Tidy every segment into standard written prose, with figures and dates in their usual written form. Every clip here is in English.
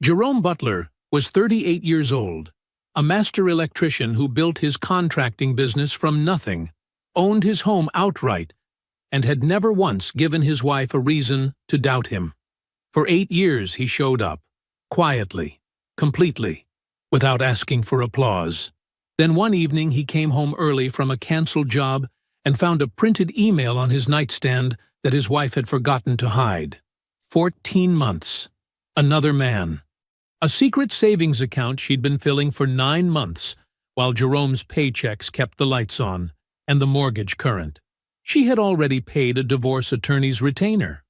Jerome Butler was 38 years old, a master electrician who built his contracting business from nothing, owned his home outright, and had never once given his wife a reason to doubt him. For 8 years he showed up, quietly, completely, without asking for applause. Then one evening he came home early from a cancelled job and found a printed email on his nightstand that his wife had forgotten to hide. 14 months. Another man. A secret savings account she'd been filling for 9 months, while Jerome's paychecks kept the lights on and the mortgage current. She had already paid a divorce attorney's retainer.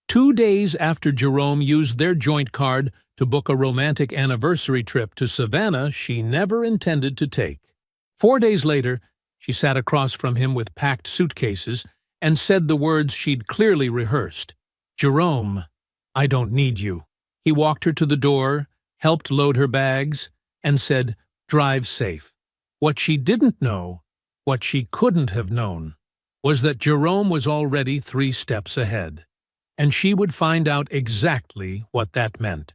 2 days after Jerome used their joint card to book a romantic anniversary trip to Savannah she never intended to take. 4 days later, she sat across from him with packed suitcases and said the words she'd clearly rehearsed. "Jerome, I don't need you." He walked her to the door, helped load her bags, and said, "Drive safe." What she didn't know, what she couldn't have known, was that Jerome was already 3 steps ahead, and she would find out exactly what that meant.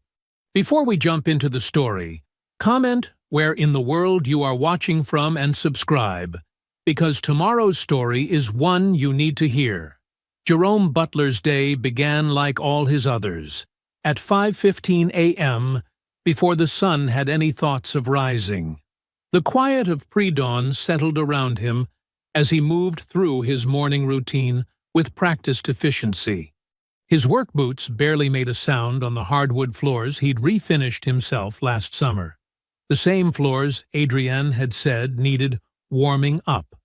Before we jump into the story, comment where in the world you are watching from and subscribe, because tomorrow's story is one you need to hear. Jerome Butler's day began like all his others, at 5:15 a.m., before the sun had any thoughts of rising. The quiet of pre-dawn settled around him as he moved through his morning routine with practiced efficiency. His work boots barely made a sound on the hardwood floors he'd refinished himself last summer. The same floors Adrienne had said needed warming up.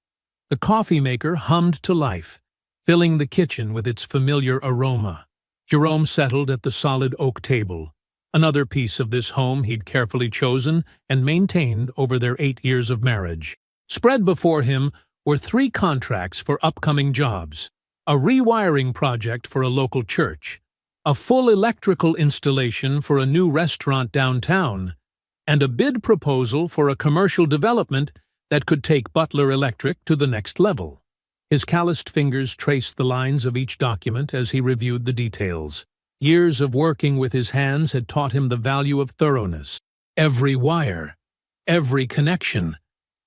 The coffee maker hummed to life, filling the kitchen with its familiar aroma. Jerome settled at the solid oak table, another piece of this home he'd carefully chosen and maintained over their 8 years of marriage. Spread before him were 3 contracts for upcoming jobs, a rewiring project for a local church, a full electrical installation for a new restaurant downtown, and a bid proposal for a commercial development that could take Butler Electric to the next level. His calloused fingers traced the lines of each document as he reviewed the details. Years of working with his hands had taught him the value of thoroughness. Every wire, every connection,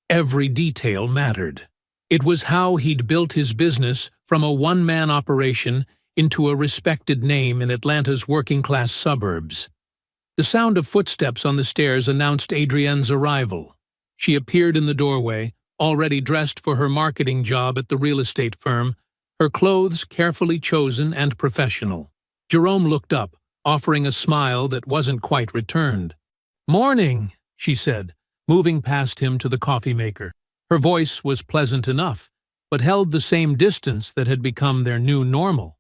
every detail mattered. It was how he'd built his business from a one-man operation into a respected name in Atlanta's working-class suburbs. The sound of footsteps on the stairs announced Adrienne's arrival. She appeared in the doorway, already dressed for her marketing job at the real estate firm, her clothes carefully chosen and professional. Jerome looked up, offering a smile that wasn't quite returned. "Morning," she said, moving past him to the coffee maker. Her voice was pleasant enough, but held the same distance that had become their new normal.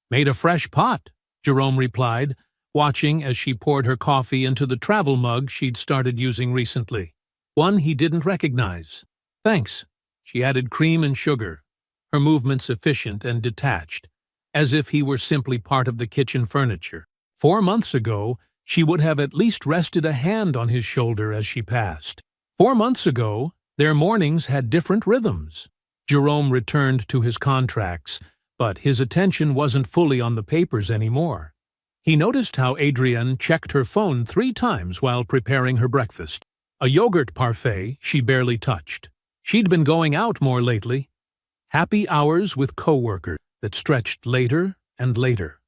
"Made a fresh pot," Jerome replied, watching as she poured her coffee into the travel mug she'd started using recently. One he didn't recognize. "Thanks." She added cream and sugar, her movements efficient and detached, as if he were simply part of the kitchen furniture. 4 months ago, she would have at least rested a hand on his shoulder as she passed. 4 months ago, their mornings had different rhythms. Jerome returned to his contracts, but his attention wasn't fully on the papers anymore. He noticed how Adrienne checked her phone 3 times while preparing her breakfast. A yogurt parfait she barely touched. She'd been going out more lately. Happy hours with coworkers that stretched later and later.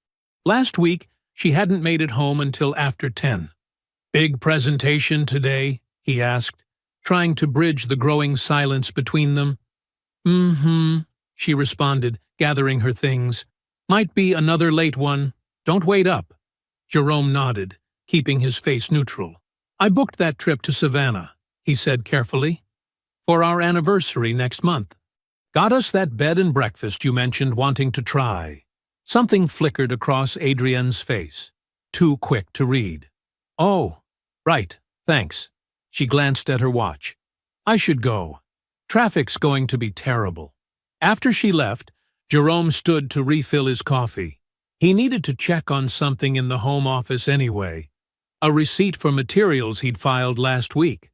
Last week, she hadn't made it home until after 10. "Big presentation today?" he asked, trying to bridge the growing silence between them. "Mm-hmm," she responded, gathering her things. "Might be another late one. Don't wait up." Jerome nodded, keeping his face neutral. "I booked that trip to Savannah," he said carefully, "for our anniversary next month. Got us that bed and breakfast you mentioned wanting to try." Something flickered across Adrienne's face, too quick to read. "Oh, right, thanks." She glanced at her watch. "I should go. Traffic's going to be terrible." After she left, Jerome stood to refill his coffee. He needed to check on something in the home office anyway, a receipt for materials he'd filed last week.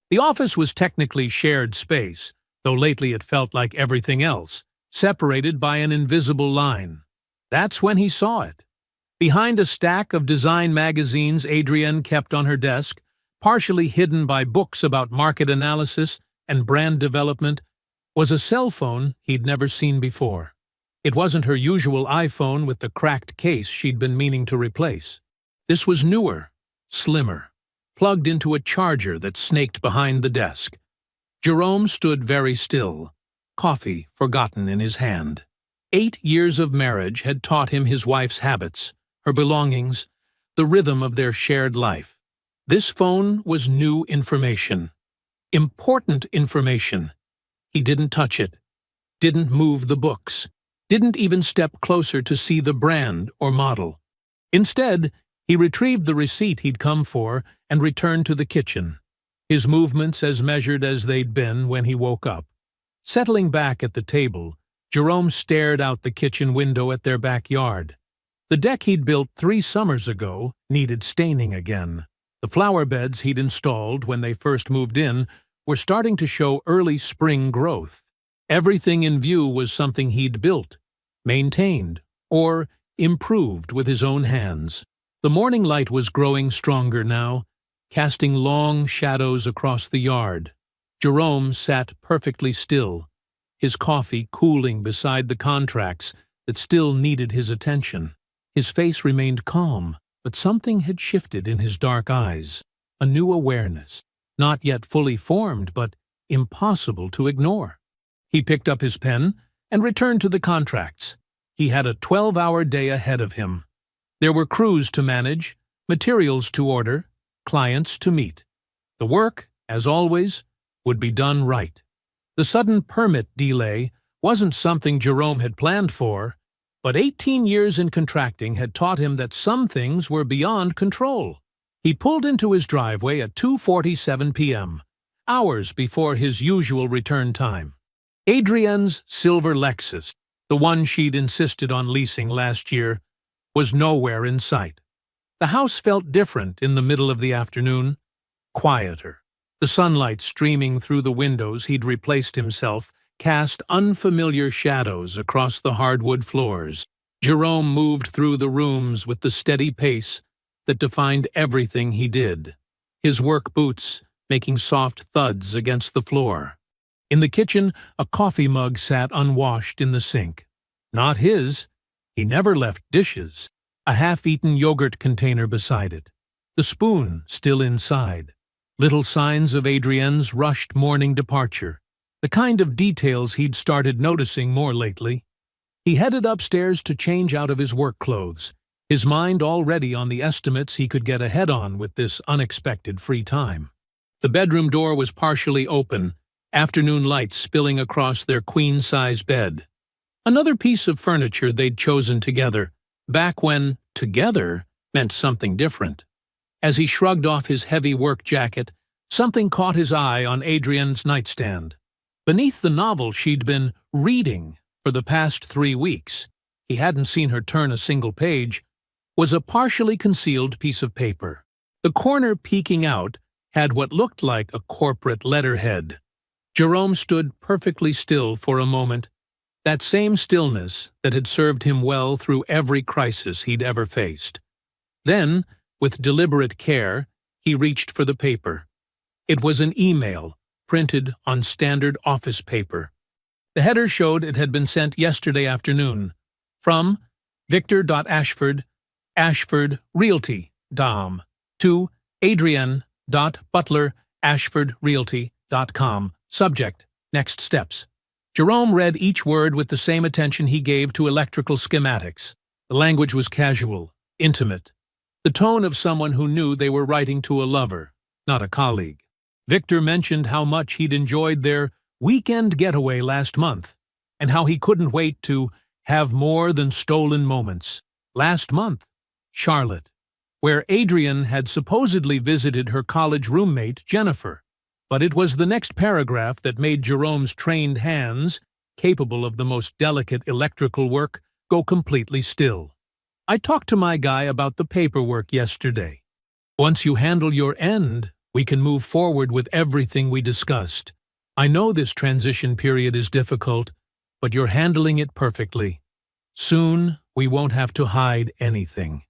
The office was technically shared space, though lately it felt like everything else, separated by an invisible line. That's when he saw it. Behind a stack of design magazines Adrienne kept on her desk, partially hidden by books about market analysis and brand development, was a cell phone he'd never seen before. It wasn't her usual iPhone with the cracked case she'd been meaning to replace. This was newer, slimmer, plugged into a charger that snaked behind the desk. Jerome stood very still, coffee forgotten in his hand. 8 years of marriage had taught him his wife's habits, her belongings, the rhythm of their shared life. This phone was new information. Important information. He didn't touch it, didn't move the books, didn't even step closer to see the brand or model. Instead, he retrieved the receipt he'd come for and returned to the kitchen, his movements as measured as they'd been when he woke up. Settling back at the table, Jerome stared out the kitchen window at their backyard. The deck he'd built 3 summers ago needed staining again. The flower beds he'd installed when they first moved in were starting to show early spring growth. Everything in view was something he'd built, maintained, or improved with his own hands. The morning light was growing stronger now, casting long shadows across the yard. Jerome sat perfectly still, his coffee cooling beside the contracts that still needed his attention. His face remained calm, but something had shifted in his dark eyes, a new awareness, not yet fully formed but impossible to ignore. He picked up his pen and returned to the contracts. He had a 12-hour day ahead of him. There were crews to manage, materials to order, clients to meet. The work, as always, would be done right. The sudden permit delay wasn't something Jerome had planned for, but 18 years in contracting had taught him that some things were beyond control. He pulled into his driveway at 2:47 p.m., hours before his usual return time. Adrienne's silver Lexus, the one she'd insisted on leasing last year, was nowhere in sight. The house felt different in the middle of the afternoon, quieter. The sunlight streaming through the windows he'd replaced himself cast unfamiliar shadows across the hardwood floors. Jerome moved through the rooms with the steady pace that defined everything he did, his work boots making soft thuds against the floor. In the kitchen, a coffee mug sat unwashed in the sink. Not his. He never left dishes. A half-eaten yogurt container beside it. The spoon still inside. Little signs of Adrienne's rushed morning departure. The kind of details he'd started noticing more lately. He headed upstairs to change out of his work clothes, his mind already on the estimates he could get ahead on with this unexpected free time. The bedroom door was partially open, afternoon light spilling across their queen-size bed. Another piece of furniture they'd chosen together, back when together meant something different. As he shrugged off his heavy work jacket, something caught his eye on Adrienne's nightstand. Beneath the novel she'd been reading for the past 3 weeks, he hadn't seen her turn a single page, was a partially concealed piece of paper. The corner peeking out had what looked like a corporate letterhead. Jerome stood perfectly still for a moment, that same stillness that had served him well through every crisis he'd ever faced. Then, with deliberate care, he reached for the paper. It was an email, printed on standard office paper. The header showed it had been sent yesterday afternoon. From Victor.Ashford, Ashford Realty, Dom, to Adrienne.Butler, AshfordRealty.com. Subject, next steps. Jerome read each word with the same attention he gave to electrical schematics. The language was casual, intimate, the tone of someone who knew they were writing to a lover, not a colleague. Victor mentioned how much he'd enjoyed their weekend getaway last month, and how he couldn't wait to have more than stolen moments. Last month, Charlotte, where Adrienne had supposedly visited her college roommate, Jennifer. But it was the next paragraph that made Jerome's trained hands, capable of the most delicate electrical work, go completely still. I talked to my guy about the paperwork yesterday. Once you handle your end, we can move forward with everything we discussed. I know this transition period is difficult, but you're handling it perfectly. Soon, we won't have to hide anything.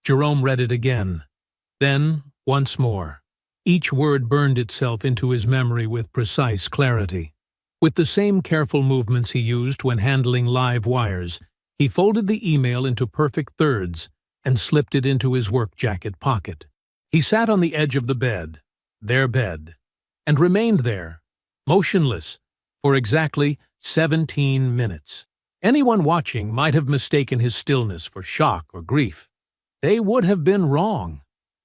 Jerome read it again. Then, once more. Each word burned itself into his memory with precise clarity. With the same careful movements he used when handling live wires, he folded the email into perfect thirds and slipped it into his work jacket pocket. He sat on the edge of the bed, their bed, and remained there, motionless, for exactly 17 minutes. Anyone watching might have mistaken his stillness for shock or grief. They would have been wrong.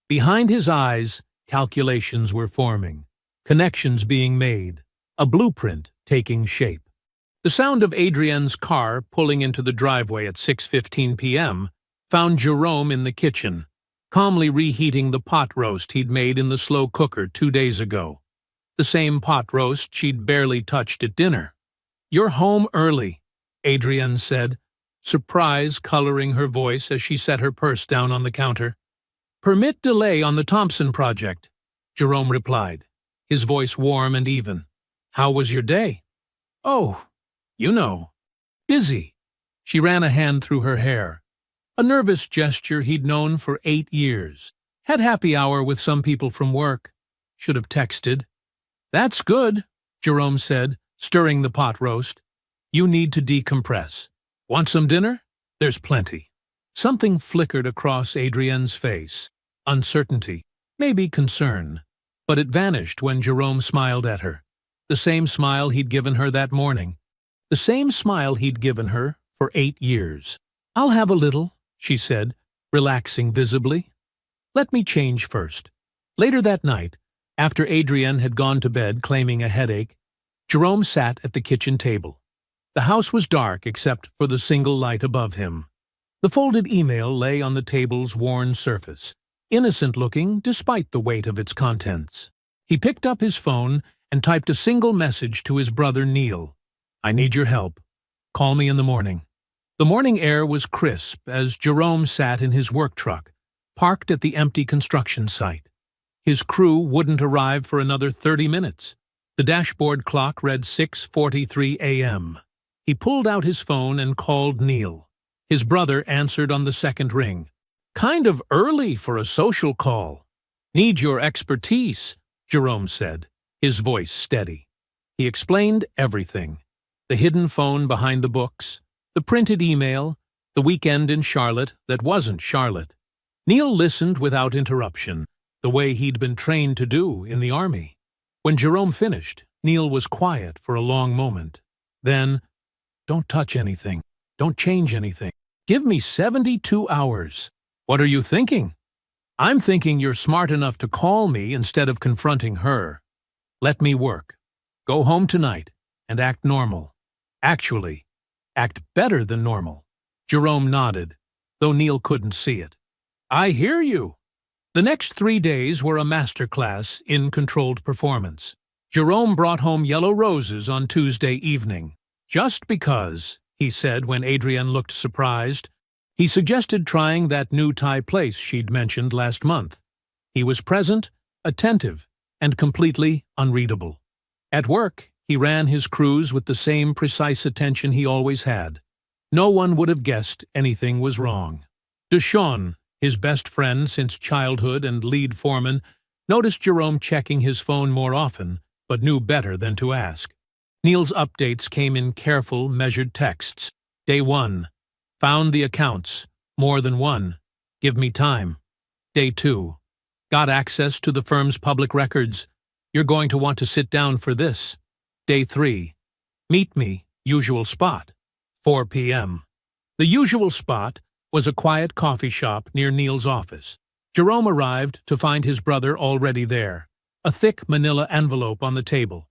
Behind his eyes, calculations were forming, connections being made, a blueprint taking shape. The sound of Adrienne's car pulling into the driveway at 6:15 p.m. found Jerome in the kitchen, calmly reheating the pot roast he'd made in the slow cooker 2 days ago. The same pot roast she'd barely touched at dinner. "You're home early," Adrienne said, surprise coloring her voice as she set her purse down on the counter. "Permit delay on the Thompson project," Jerome replied, his voice warm and even. "How was your day?" "Oh, you know. Busy." She ran a hand through her hair. A nervous gesture he'd known for 8 years. "Had happy hour with some people from work. Should have texted." "That's good," Jerome said, stirring the pot roast. "You need to decompress. Want some dinner? There's plenty." Something flickered across Adrienne's face. Uncertainty, maybe concern. But it vanished when Jerome smiled at her. The same smile he'd given her that morning. The same smile he'd given her for 8 years. "I'll have a little," she said, relaxing visibly. "Let me change first." Later that night, after Adrienne had gone to bed claiming a headache, Jerome sat at the kitchen table. The house was dark except for the single light above him. The folded email lay on the table's worn surface, innocent-looking despite the weight of its contents. He picked up his phone and typed a single message to his brother Neil. "I need your help. Call me in the morning." The morning air was crisp as Jerome sat in his work truck, parked at the empty construction site. His crew wouldn't arrive for another 30 minutes. The dashboard clock read 6:43 a.m. He pulled out his phone and called Neil. His brother answered on the second ring. "Kind of early for a social call." "Need your expertise," Jerome said, his voice steady. He explained everything. The hidden phone behind the books, the printed email, the weekend in Charlotte that wasn't Charlotte. Neil listened without interruption, the way he'd been trained to do in the army. When Jerome finished, Neil was quiet for a long moment. Then, "Don't touch anything. Don't change anything. Give me 72 hours. "What are you thinking?" "I'm thinking you're smart enough to call me instead of confronting her. Let me work. Go home tonight and act normal. Actually, act better than normal." Jerome nodded, though Neil couldn't see it. "I hear you." The next 3 days were a masterclass in controlled performance. Jerome brought home yellow roses on Tuesday evening. "Just because," he said when Adrienne looked surprised. He suggested trying that new Thai place she'd mentioned last month. He was present, attentive, and completely unreadable. At work, he ran his crews with the same precise attention he always had. No one would have guessed anything was wrong. Deshawn, his best friend since childhood and lead foreman, noticed Jerome checking his phone more often, but knew better than to ask. Neil's updates came in careful, measured texts. Day 1. Found the accounts. More than one. Give me time. Day 2. Got access to the firm's public records. You're going to want to sit down for this. Day 3. Meet me. Usual spot. 4 p.m. The usual spot was a quiet coffee shop near Neil's office. Jerome arrived to find his brother already there, a thick manila envelope on the table.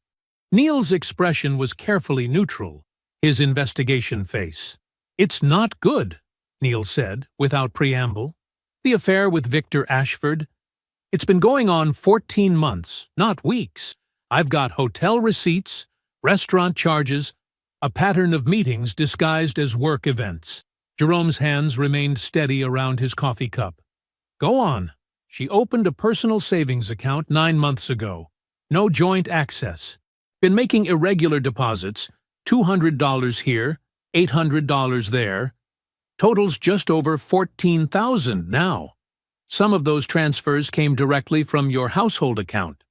Neil's expression was carefully neutral, his investigation face. "It's not good," Neil said, without preamble. "The affair with Victor Ashford. It's been going on 14 months, not weeks. I've got hotel receipts, restaurant charges, a pattern of meetings disguised as work events." Jerome's hands remained steady around his coffee cup. "Go on." "She opened a personal savings account 9 months ago. No joint access. Been making irregular deposits, $200 here, $800 there. Totals just over $14,000 now. Some of those transfers came directly from your household account.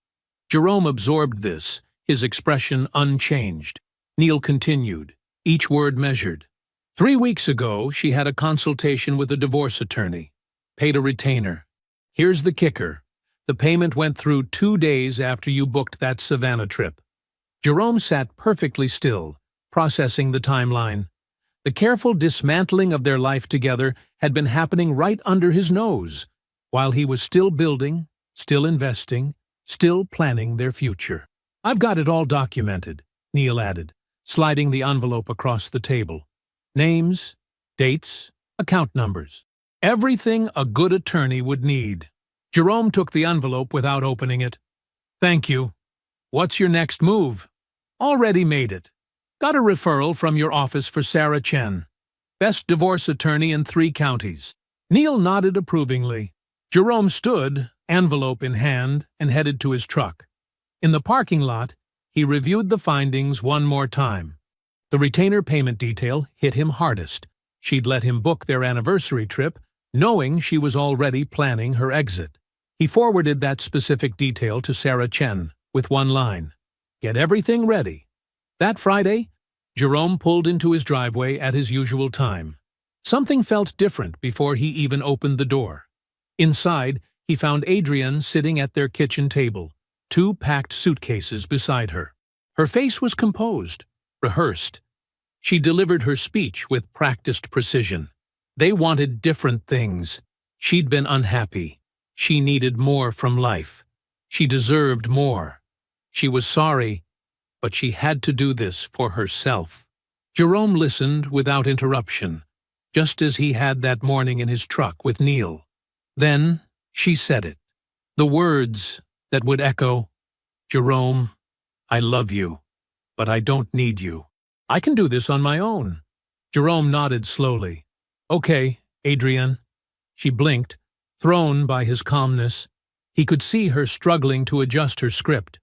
Jerome absorbed this, his expression unchanged. Neil continued, each word measured. 3 weeks ago, she had a consultation with a divorce attorney. Paid a retainer. Here's the kicker. The payment went through 2 days after you booked that Savannah trip. Jerome sat perfectly still, processing the timeline. The careful dismantling of their life together had been happening right under his nose, while he was still building, still investing, still planning their future. I've got it all documented, Neil added, sliding the envelope across the table. Names, dates, account numbers. Everything a good attorney would need. Jerome took the envelope without opening it. Thank you. What's your next move? Already made it. Got a referral from your office for Sarah Chen, best divorce attorney in 3 counties. Neil nodded approvingly. Jerome stood, envelope in hand, and headed to his truck. In the parking lot, he reviewed the findings one more time. The retainer payment detail hit him hardest. She'd let him book their anniversary trip, knowing she was already planning her exit. He forwarded that specific detail to Sarah Chen, with one line. Get everything ready. That Friday, Jerome pulled into his driveway at his usual time. Something felt different before he even opened the door. Inside, he found Adrienne sitting at their kitchen table, 2 packed suitcases beside her. Her face was composed, rehearsed. She delivered her speech with practiced precision. They wanted different things. She'd been unhappy. She needed more from life. She deserved more. She was sorry, but she had to do this for herself. Jerome listened without interruption, just as he had that morning in his truck with Neil. Then she said it. The words that would echo, Jerome, I love you, but I don't need you. I can do this on my own. Jerome nodded slowly. Okay, Adrienne. She blinked, thrown by his calmness. He could see her struggling to adjust her script.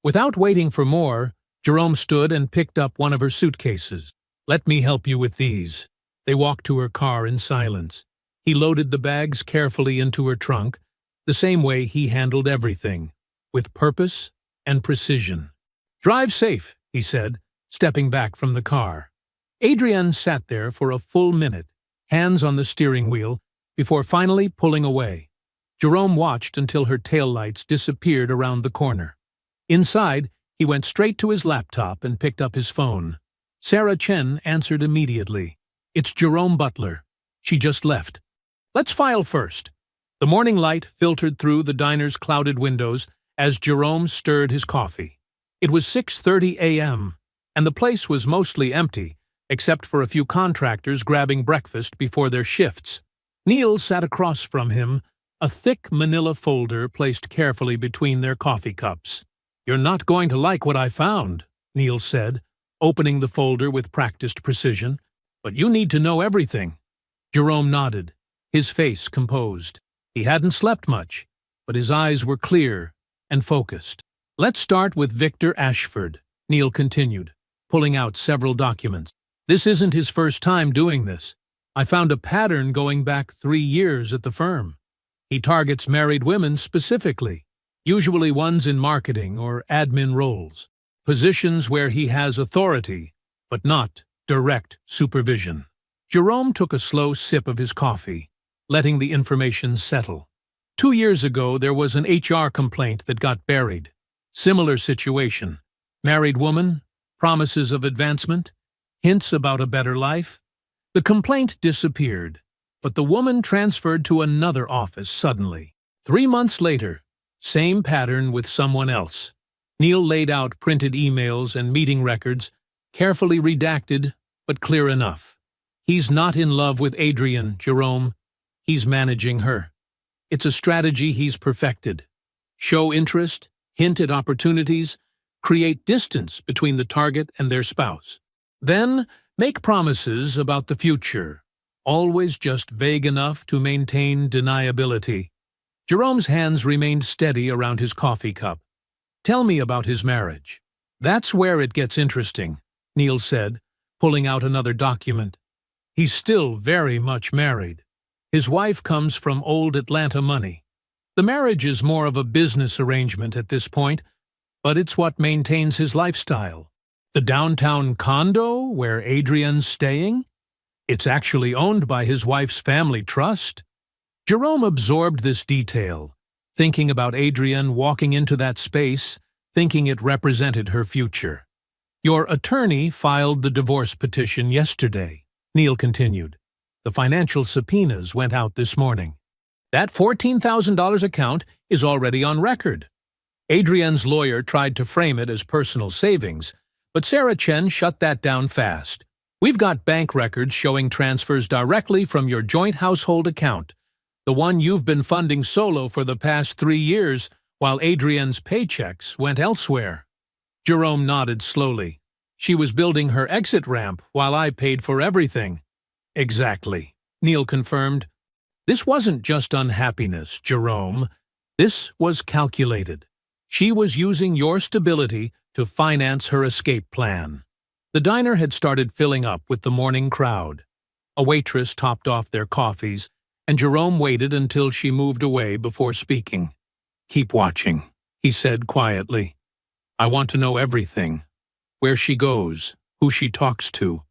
Without waiting for more, Jerome stood and picked up one of her suitcases. Let me help you with these. They walked to her car in silence. He loaded the bags carefully into her trunk, the same way he handled everything, with purpose and precision. Drive safe, he said, stepping back from the car. Adrienne sat there for a full minute, hands on the steering wheel, before finally pulling away. Jerome watched until her taillights disappeared around the corner. Inside, he went straight to his laptop and picked up his phone. Sarah Chen answered immediately. It's Jerome Butler. She just left. Let's file first. The morning light filtered through the diner's clouded windows as Jerome stirred his coffee. It was 6:30 a.m., and the place was mostly empty, except for a few contractors grabbing breakfast before their shifts. Neil sat across from him, a thick manila folder placed carefully between their coffee cups. You're not going to like what I found, Neil said, opening the folder with practiced precision. But you need to know everything. Jerome nodded, his face composed. He hadn't slept much, but his eyes were clear and focused. Let's start with Victor Ashford, Neil continued, pulling out several documents. This isn't his first time doing this. I found a pattern going back 3 years at the firm. He targets married women specifically, usually ones in marketing or admin roles, positions where he has authority, but not direct supervision. Jerome took a slow sip of his coffee, letting the information settle. 2 years ago, there was an HR complaint that got buried. Similar situation. Married woman, promises of advancement, hints about a better life. The complaint disappeared, but the woman transferred to another office suddenly. 3 months later, same pattern with someone else. Neil laid out printed emails and meeting records, carefully redacted, but clear enough. He's not in love with Adrienne, Jerome. He's managing her. It's a strategy he's perfected. Show interest, hint at opportunities, create distance between the target and their spouse. Then, make promises about the future, always just vague enough to maintain deniability. Jerome's hands remained steady around his coffee cup. Tell me about his marriage. That's where it gets interesting, Neil said, pulling out another document. He's still very much married. His wife comes from old Atlanta money. The marriage is more of a business arrangement at this point, but it's what maintains his lifestyle. The downtown condo where Adrian's staying? It's actually owned by his wife's family trust. Jerome absorbed this detail, thinking about Adrian walking into that space, thinking it represented her future. Your attorney filed the divorce petition yesterday, Neil continued. The financial subpoenas went out this morning. That $14,000 account is already on record. Adrian's lawyer tried to frame it as personal savings, but Sarah Chen shut that down fast. We've got bank records showing transfers directly from your joint household account, the one you've been funding solo for the past 3 years, while Adrian's paychecks went elsewhere. Jerome nodded slowly. She was building her exit ramp while I paid for everything. Exactly, Neil confirmed. This wasn't just unhappiness, Jerome. This was calculated. She was using your stability to finance her escape plan. The diner had started filling up with the morning crowd. A waitress topped off their coffees, and Jerome waited until she moved away before speaking. Keep watching, he said quietly. I want to know everything. Where she goes, who she talks to,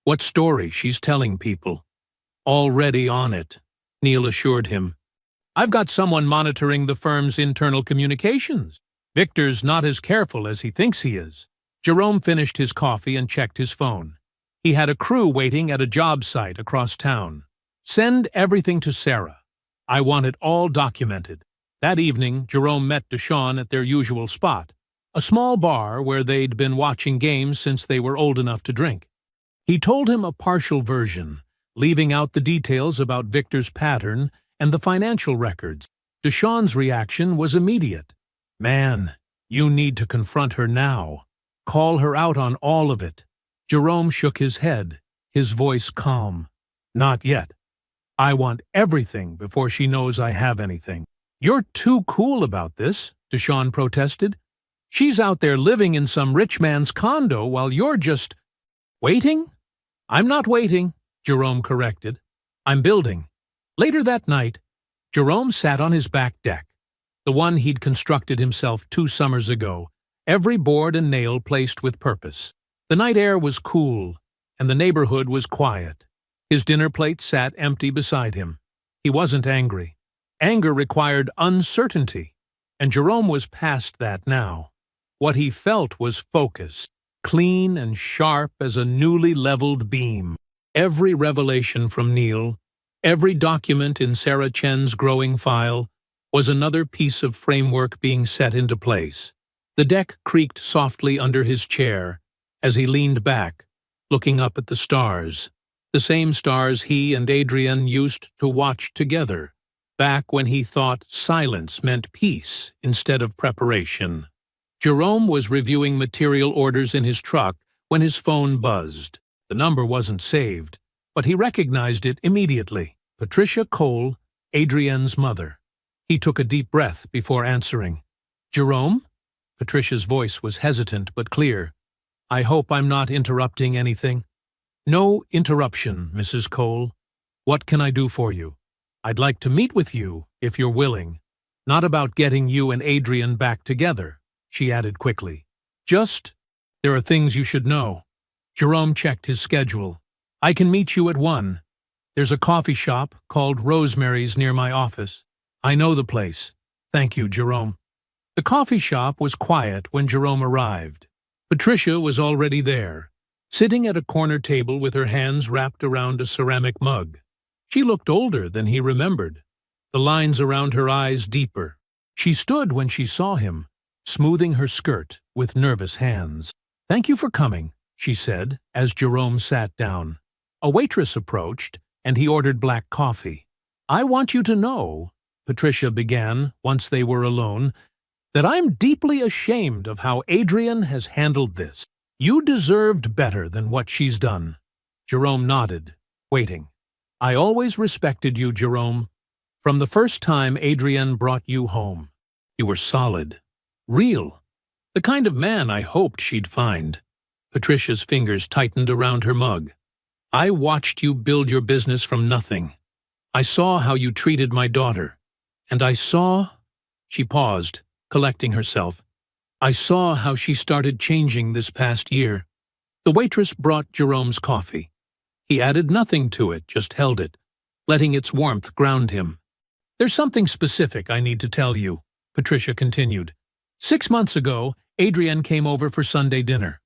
what story she's telling people. Already on it, Neil assured him. I've got someone monitoring the firm's internal communications. Victor's not as careful as he thinks he is. Jerome finished his coffee and checked his phone. He had a crew waiting at a job site across town. Send everything to Sarah. I want it all documented. That evening, Jerome met Deshawn at their usual spot, a small bar where they'd been watching games since they were old enough to drink. He told him a partial version, leaving out the details about Victor's pattern and the financial records. Deshawn's reaction was immediate. Man, you need to confront her now. Call her out on all of it. Jerome shook his head, his voice calm. Not yet. I want everything before she knows I have anything. You're too cool about this, Deshawn protested. She's out there living in some rich man's condo while you're just… Waiting? I'm not waiting, Jerome corrected. I'm building. Later that night, Jerome sat on his back deck, the one he'd constructed himself 2 summers ago, every board and nail placed with purpose. The night air was cool, and the neighborhood was quiet. His dinner plate sat empty beside him. He wasn't angry. Anger required uncertainty, and Jerome was past that now. What he felt was focus, clean and sharp as a newly leveled beam. Every revelation from Neil, every document in Sarah Chen's growing file, was another piece of framework being set into place. The deck creaked softly under his chair as he leaned back, looking up at the stars, the same stars he and Adrian used to watch together, back when he thought silence meant peace instead of preparation. Jerome was reviewing material orders in his truck when his phone buzzed. The number wasn't saved, but he recognized it immediately. Patricia Cole, Adrian's mother. He took a deep breath before answering. Jerome? Patricia's voice was hesitant but clear. I hope I'm not interrupting anything. No interruption, Mrs. Cole. What can I do for you? I'd like to meet with you, if you're willing. Not about getting you and Adrian back together, she added quickly. Just, there are things you should know. Jerome checked his schedule. I can meet you at 1. There's a coffee shop called Rosemary's near my office. I know the place. Thank you, Jerome. The coffee shop was quiet when Jerome arrived. Patricia was already there, sitting at a corner table with her hands wrapped around a ceramic mug. She looked older than he remembered, the lines around her eyes deeper. She stood when she saw him, smoothing her skirt with nervous hands. Thank you for coming, she said, as Jerome sat down. A waitress approached, and he ordered black coffee. I want you to know, Patricia began, once they were alone, that I'm deeply ashamed of how Adrian has handled this. You deserved better than what she's done. Jerome nodded, waiting. I always respected you, Jerome. From the first time Adrian brought you home. You were solid, real, the kind of man I hoped she'd find. Patricia's fingers tightened around her mug. I watched you build your business from nothing. I saw how you treated my daughter. And I saw—" She paused, collecting herself. "I saw how she started changing this past year." The waitress brought Jerome's coffee. He added nothing to it, just held it, letting its warmth ground him. "There's something specific I need to tell you," Patricia continued. "6 months ago, Adrienne came over for Sunday dinner.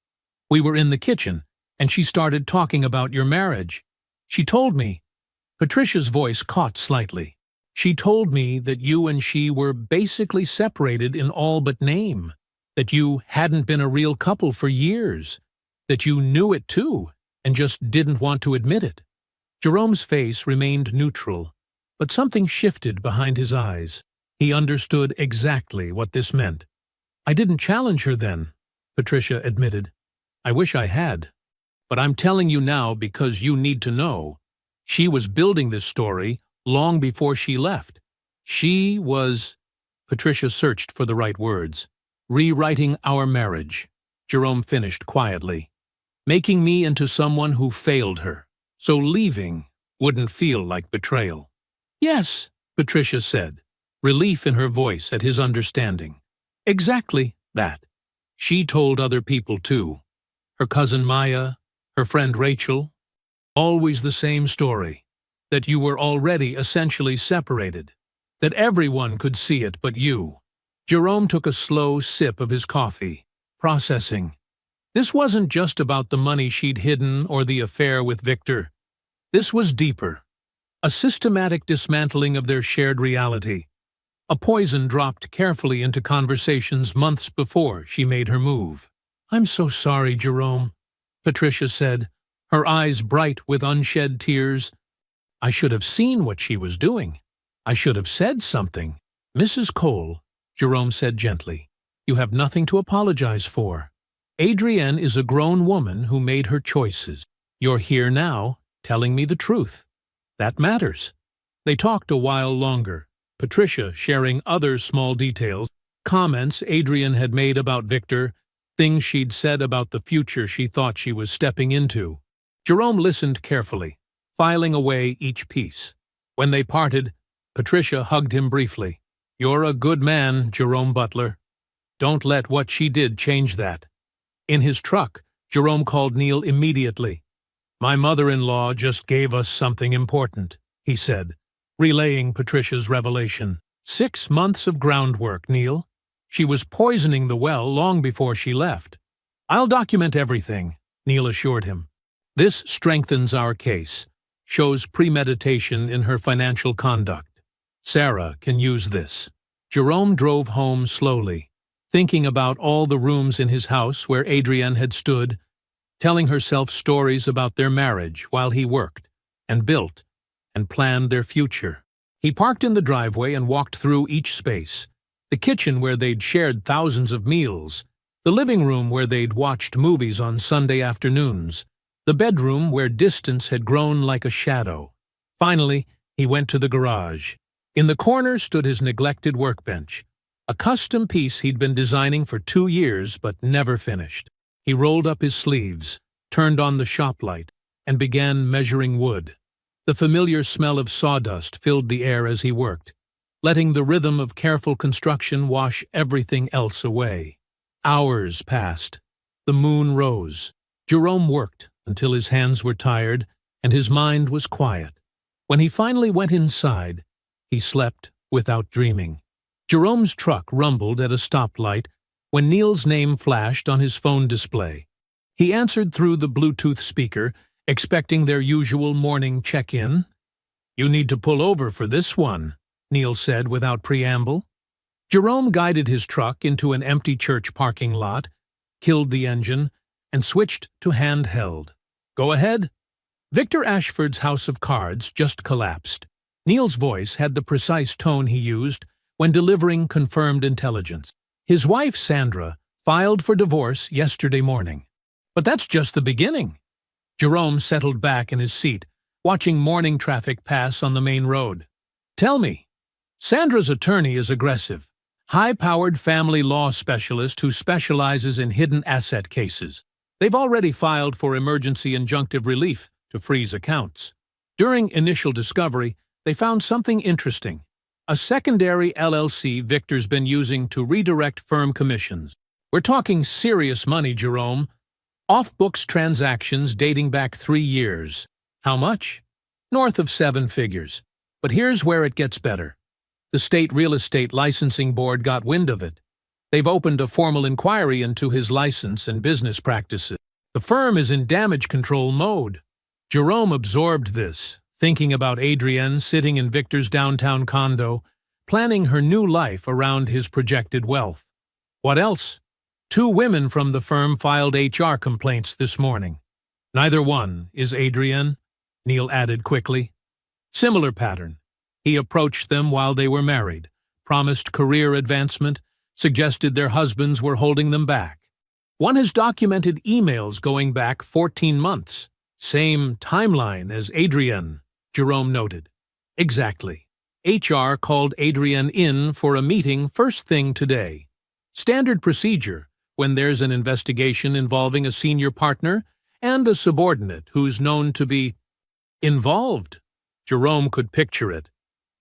We were in the kitchen, and she started talking about your marriage. She told me—" Patricia's voice caught slightly. "She told me that you and she were basically separated in all but name, that you hadn't been a real couple for years, that you knew it too, and just didn't want to admit it." Jerome's face remained neutral, but something shifted behind his eyes. He understood exactly what this meant. "I didn't challenge her then," Patricia admitted. "I wish I had. But I'm telling you now because you need to know. She was building this story long before she left. She was—" Patricia searched for the right words. "Rewriting our marriage," Jerome finished quietly. "Making me into someone who failed her, so leaving wouldn't feel like betrayal." "Yes," Patricia said, relief in her voice at his understanding. "Exactly that. She told other people too. Her cousin Maya, her friend Rachel. Always the same story. That you were already essentially separated. That everyone could see it but you." Jerome took a slow sip of his coffee, processing. This wasn't just about the money she'd hidden or the affair with Victor. This was deeper. A systematic dismantling of their shared reality. A poison dropped carefully into conversations months before she made her move. "I'm so sorry, Jerome," Patricia said, her eyes bright with unshed tears. "I should have seen what she was doing. I should have said something." "Mrs. Cole," Jerome said gently, "you have nothing to apologize for. Adrienne is a grown woman who made her choices. You're here now, telling me the truth. That matters." They talked a while longer, Patricia sharing other small details, comments Adrienne had made about Victor, things she'd said about the future she thought she was stepping into. Jerome listened carefully, filing away each piece. When they parted, Patricia hugged him briefly. "You're a good man, Jerome Butler. Don't let what she did change that." In his truck, Jerome called Neil immediately. "My mother-in-law just gave us something important," he said, relaying Patricia's revelation. 6 months of groundwork, Neil. She was poisoning the well long before she left. "I'll document everything," Neil assured him. "This strengthens our case, shows premeditation in her financial conduct. Sarah can use this." Jerome drove home slowly, thinking about all the rooms in his house where Adrienne had stood, telling herself stories about their marriage while he worked, and built, and planned their future. He parked in the driveway and walked through each space. The kitchen where they'd shared thousands of meals, the living room where they'd watched movies on Sunday afternoons, the bedroom where distance had grown like a shadow. Finally, he went to the garage. In the corner stood his neglected workbench, a custom piece he'd been designing for 2 years but never finished. He rolled up his sleeves, turned on the shop light, and began measuring wood. The familiar smell of sawdust filled the air as he worked, letting the rhythm of careful construction wash everything else away. Hours passed. The moon rose. Jerome worked until his hands were tired and his mind was quiet. When he finally went inside, he slept without dreaming. Jerome's truck rumbled at a stoplight when Neil's name flashed on his phone display. He answered through the Bluetooth speaker, expecting their usual morning check-in. "You need to pull over for this one," Neil said without preamble. Jerome guided his truck into an empty church parking lot, killed the engine, and switched to handheld. "Go ahead." Victor Ashford's house of cards just collapsed. Neil's voice had the precise tone he used when delivering confirmed intelligence. His wife, Sandra, filed for divorce yesterday morning. "But that's just the beginning." Jerome settled back in his seat, watching morning traffic pass on the main road. "Tell me." Sandra's attorney is aggressive, high-powered family law specialist who specializes in hidden asset cases. They've already filed for emergency injunctive relief to freeze accounts. During initial discovery, they found something interesting. A secondary LLC Victor's been using to redirect firm commissions. We're talking serious money, Jerome. Off-books transactions dating back 3 years. How much? North of 7 figures. But here's where it gets better. The State Real Estate Licensing Board got wind of it. They've opened a formal inquiry into his license and business practices. The firm is in damage control mode. Jerome absorbed this, thinking about Adrienne sitting in Victor's downtown condo, planning her new life around his projected wealth. What else? 2 women from the firm filed HR complaints this morning. Neither one is Adrienne, Neil added quickly. Similar pattern. He approached them while they were married, promised career advancement, suggested their husbands were holding them back. One has documented emails going back 14 months. Same timeline as Adrienne, Jerome noted. Exactly. HR called Adrienne in for a meeting first thing today. Standard procedure when there's an investigation involving a senior partner and a subordinate who's known to be involved. Jerome could picture it.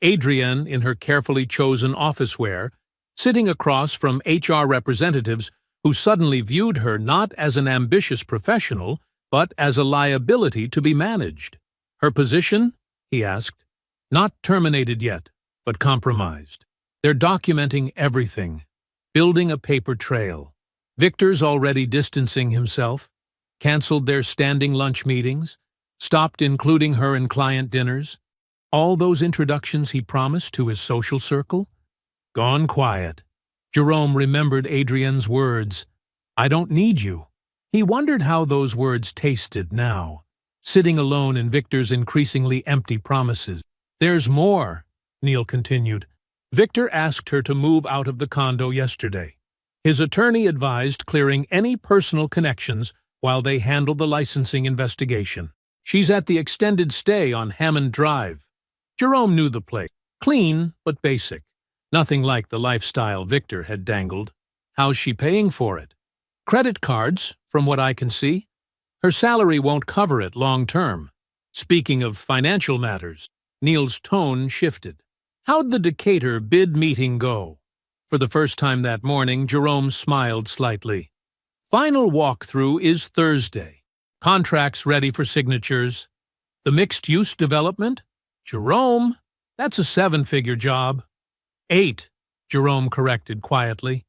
Adrienne, in her carefully chosen office wear, sitting across from HR representatives who suddenly viewed her not as an ambitious professional, but as a liability to be managed. Her position? He asked. Not terminated yet, but compromised. They're documenting everything, building a paper trail. Victor's already distancing himself, canceled their standing lunch meetings, stopped including her in client dinners. All those introductions he promised to his social circle? Gone quiet. Jerome remembered Adrienne's words, "I don't need you." He wondered how those words tasted now, sitting alone in Victor's increasingly empty promises. "There's more," Neil continued. Victor asked her to move out of the condo yesterday. His attorney advised clearing any personal connections while they handle the licensing investigation. She's at the extended stay on Hammond Drive. Jerome knew the place. Clean, but basic. Nothing like the lifestyle Victor had dangled. How's she paying for it? Credit cards, from what I can see. Her salary won't cover it long term. Speaking of financial matters, Neil's tone shifted. How'd the Decatur bid meeting go? For the first time that morning, Jerome smiled slightly. Final walkthrough is Thursday. Contracts ready for signatures. The mixed-use development? Jerome, that's a 7-figure job. 8, Jerome corrected quietly.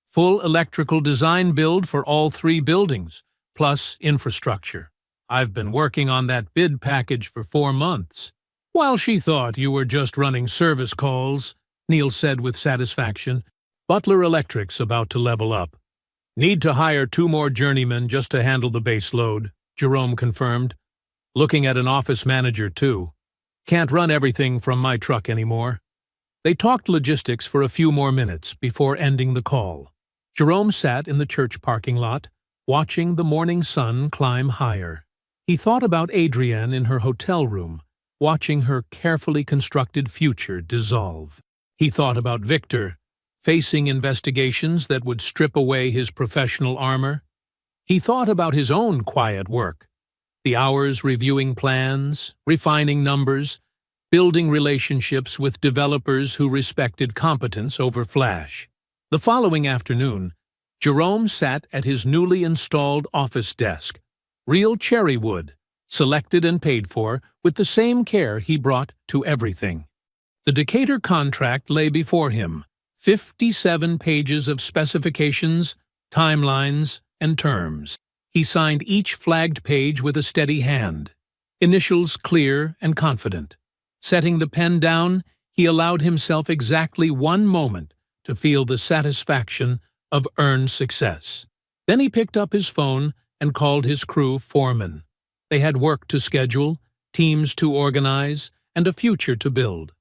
Full electrical design build for all 3 buildings, plus infrastructure. I've been working on that bid package for 4 months. While she thought you were just running service calls, Neil said with satisfaction, Butler Electric's about to level up. Need to hire 2 more journeymen just to handle the base load, Jerome confirmed. Looking at an office manager, too. Can't run everything from my truck anymore. They talked logistics for a few more minutes before ending the call. Jerome sat in the church parking lot, watching the morning sun climb higher. He thought about Adrienne in her hotel room, watching her carefully constructed future dissolve. He thought about Victor, facing investigations that would strip away his professional armor. He thought about his own quiet work, the hours reviewing plans, refining numbers, building relationships with developers who respected competence over flash. The following afternoon, Jerome sat at his newly installed office desk, real cherry wood, selected and paid for with the same care he brought to everything. The Decatur contract lay before him, 57 pages of specifications, timelines, and terms. He signed each flagged page with a steady hand, initials clear and confident. Setting the pen down, he allowed himself exactly 1 moment to feel the satisfaction of earned success. Then he picked up his phone and called his crew foreman. They had work to schedule, teams to organize, and a future to build.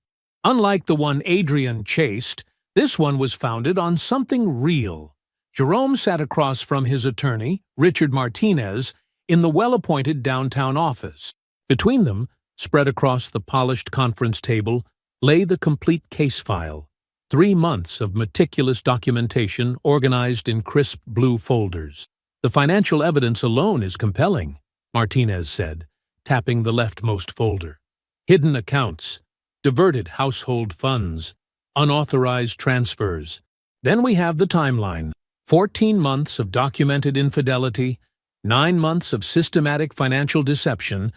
Unlike the one Adrienne chased, this one was founded on something real. Jerome sat across from his attorney, Richard Martinez, in the well-appointed downtown office. Between them, spread across the polished conference table, lay the complete case file, 3 months of meticulous documentation organized in crisp blue folders. The financial evidence alone is compelling, Martinez said, tapping the leftmost folder. Hidden accounts, diverted household funds, unauthorized transfers. Then we have the timeline. 14 months of documented infidelity, 9 months of systematic financial deception,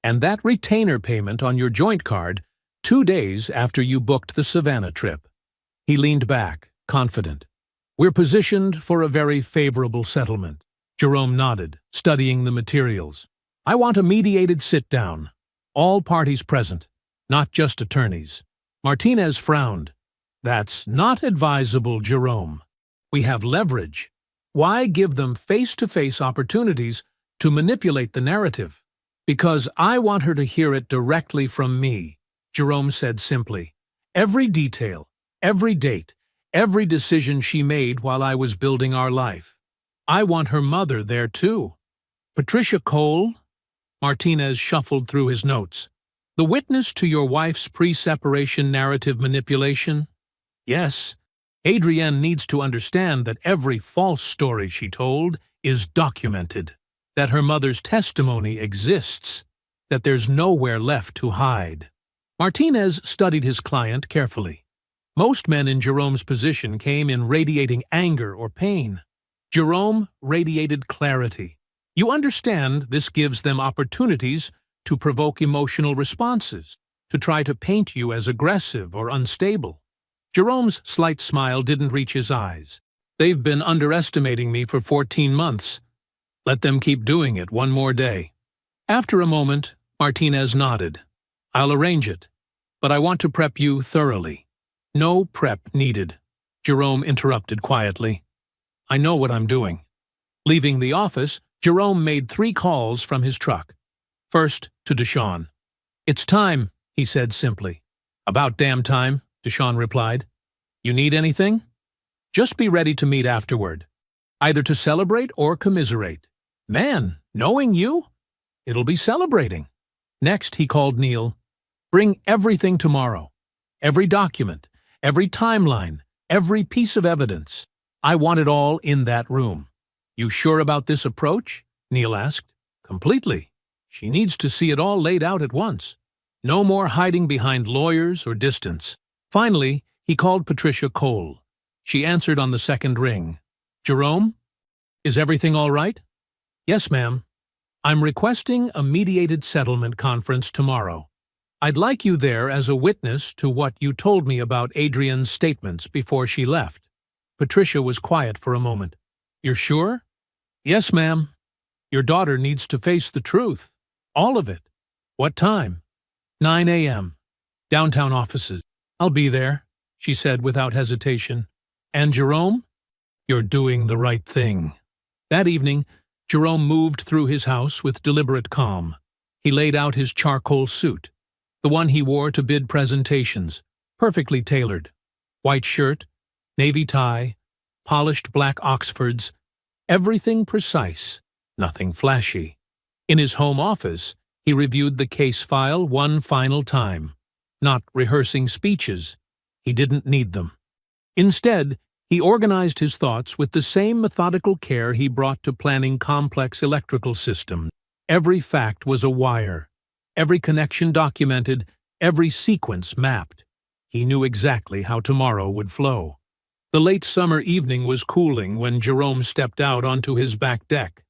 and that retainer payment on your joint card 2 days after you booked the Savannah trip. He leaned back, confident. We're positioned for a very favorable settlement. Jerome nodded, studying the materials. I want a mediated sit-down. All parties present, not just attorneys. Martinez frowned. That's not advisable, Jerome. We have leverage. Why give them face-to-face opportunities to manipulate the narrative? Because I want her to hear it directly from me, Jerome said simply. Every detail, every date, every decision she made while I was building our life. I want her mother there too. Patricia Cole? Martinez shuffled through his notes. The witness to your wife's pre-separation narrative manipulation? Yes. Adrienne needs to understand that every false story she told is documented, that her mother's testimony exists, that there's nowhere left to hide. Martinez studied his client carefully. Most men in Jerome's position came in radiating anger or pain. Jerome radiated clarity. You understand this gives them opportunities to provoke emotional responses, to try to paint you as aggressive or unstable. Jerome's slight smile didn't reach his eyes. They've been underestimating me for 14 months. Let them keep doing it one more day. After a moment, Martinez nodded. I'll arrange it, but I want to prep you thoroughly. No prep needed, Jerome interrupted quietly. I know what I'm doing. Leaving the office, Jerome made 3 calls from his truck. First, to Deshawn. It's time, he said simply. About damn time, Deshawn replied. You need anything? Just be ready to meet afterward, either to celebrate or commiserate. Man, knowing you, it'll be celebrating. Next, he called Neil. Bring everything tomorrow. Every document, every timeline, every piece of evidence. I want it all in that room. You sure about this approach? Neil asked. Completely. She needs to see it all laid out at once. No more hiding behind lawyers or distance. Finally, he called Patricia Cole. She answered on the second ring. Jerome? Is everything all right? Yes, ma'am. I'm requesting a mediated settlement conference tomorrow. I'd like you there as a witness to what you told me about Adrienne's statements before she left. Patricia was quiet for a moment. You're sure? Yes, ma'am. Your daughter needs to face the truth. All of it. What time? 9 a.m. Downtown offices. I'll be there, she said without hesitation. And Jerome? You're doing the right thing. That evening, Jerome moved through his house with deliberate calm. He laid out his charcoal suit, the one he wore to bid presentations, perfectly tailored. White shirt, navy tie, polished black Oxfords, everything precise, nothing flashy. In his home office, he reviewed the case file one final time, not rehearsing speeches. He didn't need them. Instead, he organized his thoughts with the same methodical care he brought to planning complex electrical systems. Every fact was a wire, every connection documented, every sequence mapped. He knew exactly how tomorrow would flow. The late summer evening was cooling when Jerome stepped out onto his back deck.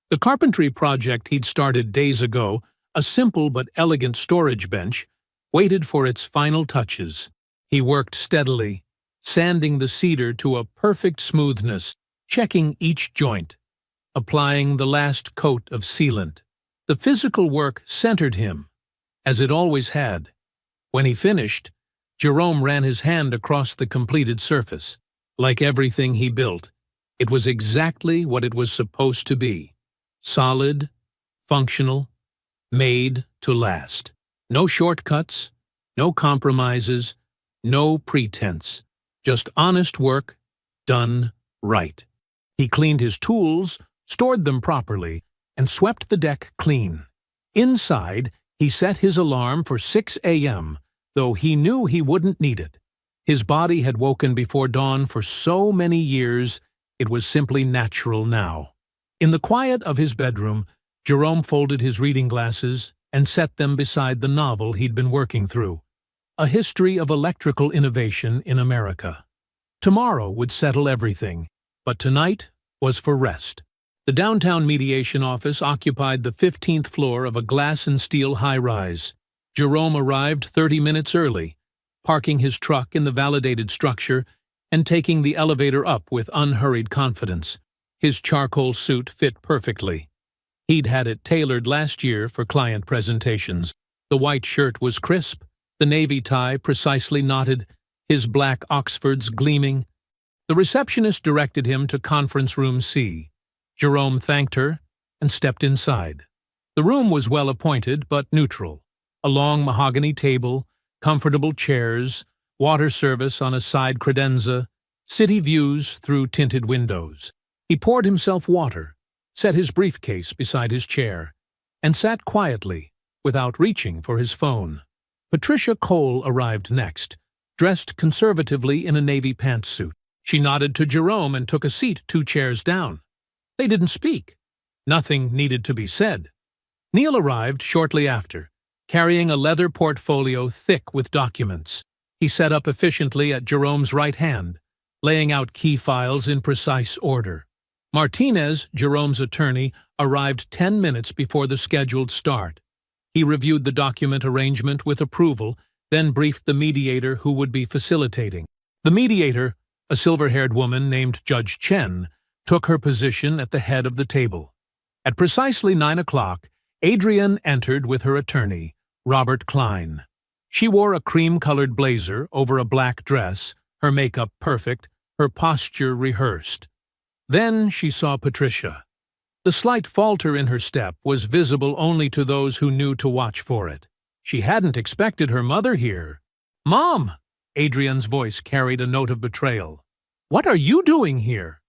The carpentry project he'd started days ago, a simple but elegant storage bench, waited for its final touches. He worked steadily, sanding the cedar to a perfect smoothness, checking each joint, applying the last coat of sealant. The physical work centered him, as it always had. When he finished, Jerome ran his hand across the completed surface. Like everything he built, it was exactly what it was supposed to be. Solid, functional, made to last. No shortcuts, no compromises, no pretense. Just honest work, done right. He cleaned his tools, stored them properly, and swept the deck clean. Inside, he set his alarm for 6 a.m., though he knew he wouldn't need it. His body had woken before dawn for so many years, it was simply natural now. In the quiet of his bedroom, Jerome folded his reading glasses and set them beside the novel he'd been working through. A history of electrical innovation in America. Tomorrow would settle everything, but tonight was for rest. The downtown mediation office occupied the 15th floor of a glass and steel high-rise. Jerome arrived 30 minutes early, parking his truck in the validated structure and taking the elevator up with unhurried confidence. His charcoal suit fit perfectly. He'd had it tailored last year for client presentations. The white shirt was crisp, the navy tie precisely knotted, his black Oxfords gleaming. The receptionist directed him to conference room C. Jerome thanked her and stepped inside. The room was well appointed but neutral. A long mahogany table, comfortable chairs, water service on a side credenza, city views through tinted windows. He poured himself water, set his briefcase beside his chair, and sat quietly, without reaching for his phone. Patricia Cole arrived next, dressed conservatively in a navy pantsuit. She nodded to Jerome and took a seat 2 chairs down. They didn't speak. Nothing needed to be said. Neil arrived shortly after, carrying a leather portfolio thick with documents. He set up efficiently at Jerome's right hand, laying out key files in precise order. Martinez, Jerome's attorney, arrived 10 minutes before the scheduled start. He reviewed the document arrangement with approval, then briefed the mediator who would be facilitating. The mediator, a silver-haired woman named Judge Chen, took her position at the head of the table. At precisely 9 o'clock, Adrienne entered with her attorney, Robert Klein. She wore a cream-colored blazer over a black dress, her makeup perfect, her posture rehearsed. Then she saw Patricia. The slight falter in her step was visible only to those who knew to watch for it. She hadn't expected her mother here. "Mom!" Adrienne's voice carried a note of betrayal. "What are you doing here?"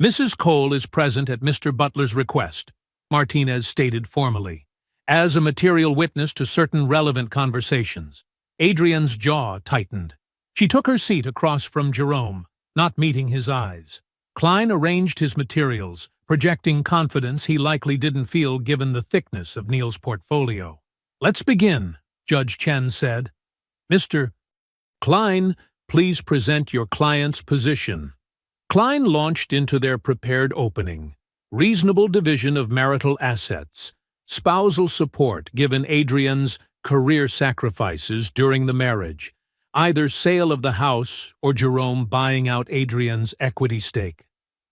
"Mrs. Cole is present at Mr. Butler's request," Martinez stated formally, "as a material witness to certain relevant conversations." Adrienne's jaw tightened. She took her seat across from Jerome, not meeting his eyes. Klein arranged his materials, projecting confidence he likely didn't feel given the thickness of Neil's portfolio. "Let's begin," Judge Chen said. "Mr. Klein, please present your client's position." Klein launched into their prepared opening. Reasonable division of marital assets, spousal support given Adrienne's career sacrifices during the marriage, either sale of the house or Jerome buying out Adrienne's equity stake.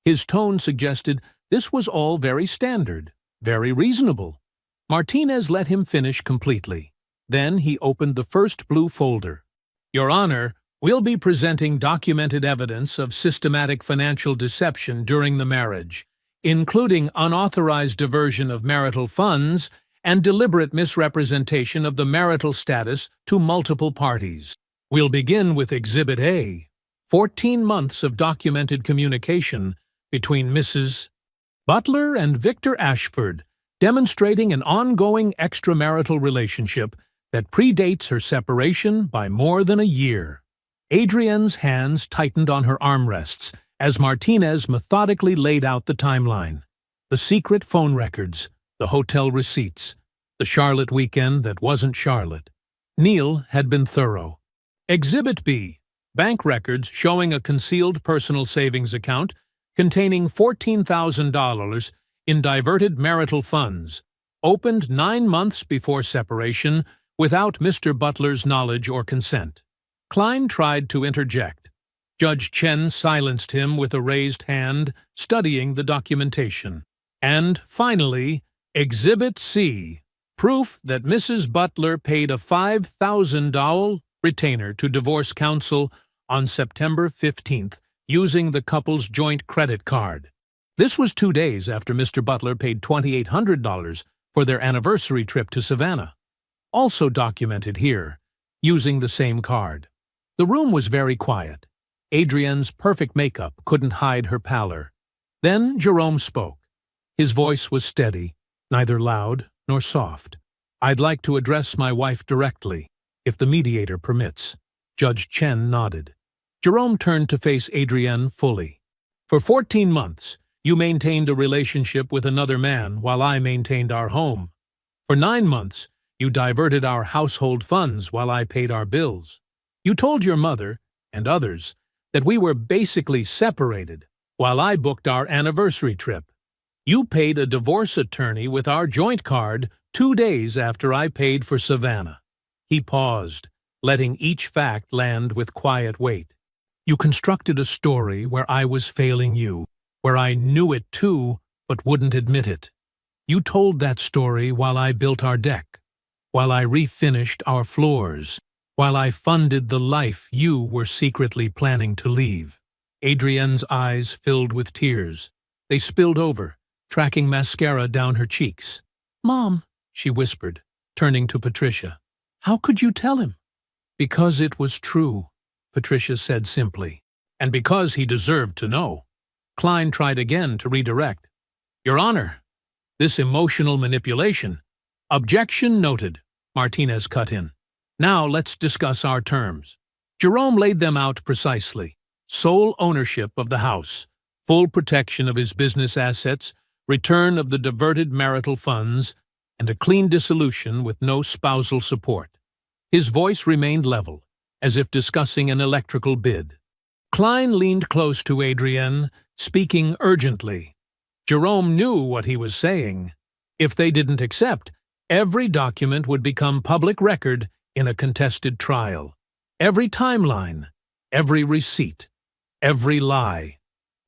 His tone suggested this was all very standard, very reasonable. Martinez let him finish completely. Then he opened the first blue folder. "Your Honor, we'll be presenting documented evidence of systematic financial deception during the marriage, including unauthorized diversion of marital funds and deliberate misrepresentation of the marital status to multiple parties. We'll begin with Exhibit A, 14 months of documented communication between Mrs. Butler and Victor Ashford, demonstrating an ongoing extramarital relationship that predates her separation by more than a year." Adrienne's hands tightened on her armrests as Martinez methodically laid out the timeline. The secret phone records, the hotel receipts, the Charlotte weekend that wasn't Charlotte. Neil had been thorough. Exhibit B, bank records showing a concealed personal savings account containing $14,000 in diverted marital funds, opened 9 months before separation without Mr. Butler's knowledge or consent. Klein tried to interject. Judge Chen silenced him with a raised hand, studying the documentation. And, finally, Exhibit C, proof that Mrs. Butler paid a $5,000 retainer to divorce counsel on September 15th using the couple's joint credit card. This was 2 days after Mr. Butler paid $2,800 for their anniversary trip to Savannah. Also documented here, using the same card. The room was very quiet. Adrienne's perfect makeup couldn't hide her pallor. Then Jerome spoke. His voice was steady, neither loud nor soft. "I'd like to address my wife directly, if the mediator permits." Judge Chen nodded. Jerome turned to face Adrienne fully. "For 14 months, you maintained a relationship with another man while I maintained our home. For 9 months, You diverted our household funds while I paid our bills. You told your mother, and others, that we were basically separated while I booked our anniversary trip. You paid a divorce attorney with our joint card 2 days after I paid for Savannah. He paused, letting each fact land with quiet weight. You constructed a story where I was failing you, where I knew it too, but wouldn't admit it. You told that story while I built our deck, while I refinished our floors, while I funded the life you were secretly planning to leave. Adrienne's eyes filled with tears. They spilled over, tracking mascara down her cheeks. "Mom," she whispered, turning to Patricia. "How could you tell him?" "Because it was true," Patricia said simply, "and because he deserved to know." Klein tried again to redirect. "Your Honor, this emotional manipulation—" "Objection noted," Martinez cut in. "Now let's discuss our terms." Jerome laid them out precisely. Sole ownership of the house, full protection of his business assets, return of the diverted marital funds, and a clean dissolution with no spousal support. His voice remained level, as if discussing an electrical bid. Klein leaned close to Adrienne, speaking urgently. Jerome knew what he was saying. If they didn't accept, every document would become public record in a contested trial. Every timeline, every receipt, every lie.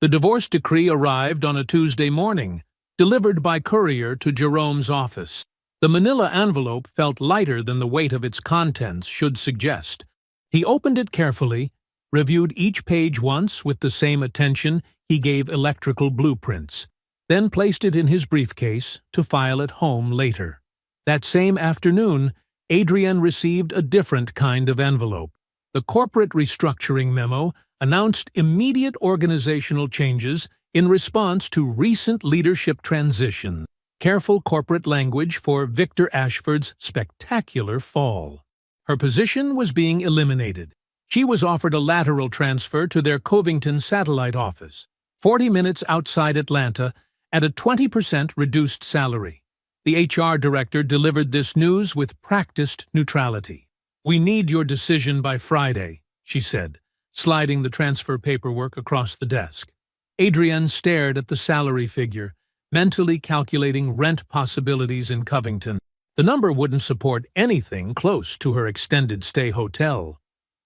The divorce decree arrived on a Tuesday morning, delivered by courier to Jerome's office. The manila envelope felt lighter than the weight of its contents should suggest. He opened it carefully, reviewed each page once with the same attention he gave electrical blueprints, then placed it in his briefcase to file at home later. That same afternoon, Adrienne received a different kind of envelope. The corporate restructuring memo announced immediate organizational changes in response to recent leadership transition. Careful corporate language for Victor Ashford's spectacular fall. Her position was being eliminated. She was offered a lateral transfer to their Covington satellite office, 40 minutes outside Atlanta, at a 20% reduced salary. The HR director delivered this news with practiced neutrality. "We need your decision by Friday," she said, sliding the transfer paperwork across the desk. Adrienne stared at the salary figure, mentally calculating rent possibilities in Covington. The number wouldn't support anything close to her extended stay hotel.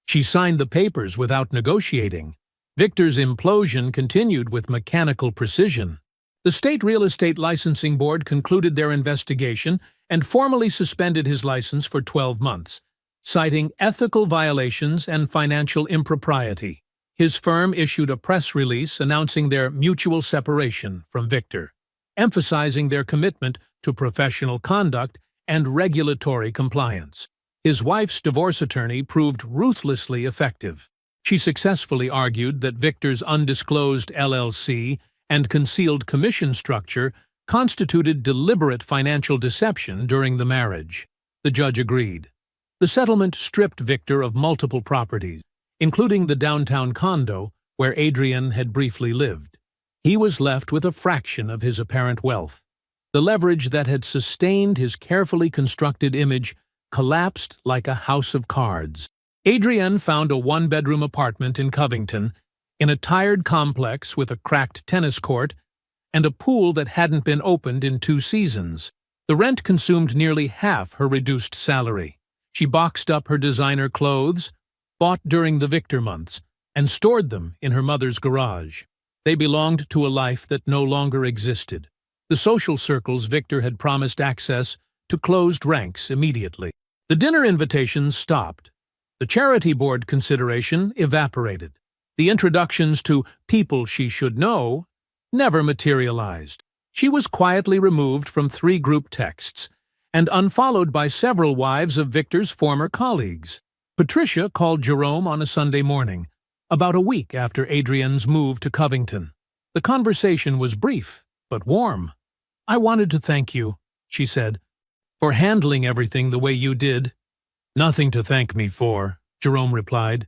She signed the papers without negotiating. Victor's implosion continued with mechanical precision. The State Real Estate Licensing Board concluded their investigation and formally suspended his license for 12 months, citing ethical violations and financial impropriety. His firm issued a press release announcing their mutual separation from Victor, emphasizing their commitment to professional conduct and regulatory compliance. His wife's divorce attorney proved ruthlessly effective. She successfully argued that Victor's undisclosed LLC and concealed commission structure constituted deliberate financial deception during the marriage. The judge agreed. The settlement stripped Victor of multiple properties, including the downtown condo where Adrienne had briefly lived. He was left with a fraction of his apparent wealth. The leverage that had sustained his carefully constructed image collapsed like a house of cards. Adrienne found a one-bedroom apartment in Covington, in a tired complex with a cracked tennis court and a pool that hadn't been opened in 2 seasons. The rent consumed nearly half her reduced salary. She boxed up her designer clothes, bought during the Victor months, and stored them in her mother's garage. They belonged to a life that no longer existed. The social circles Victor had promised access to closed ranks immediately. The dinner invitations stopped. The charity board consideration evaporated. The introductions to people she should know never materialized. She was quietly removed from 3 group texts and unfollowed by several wives of Victor's former colleagues. Patricia called Jerome on a Sunday morning, about a week after Adrienne's move to Covington. The conversation was brief, but warm. "I wanted to thank you," she said, "for handling everything the way you did." "Nothing to thank me for," Jerome replied.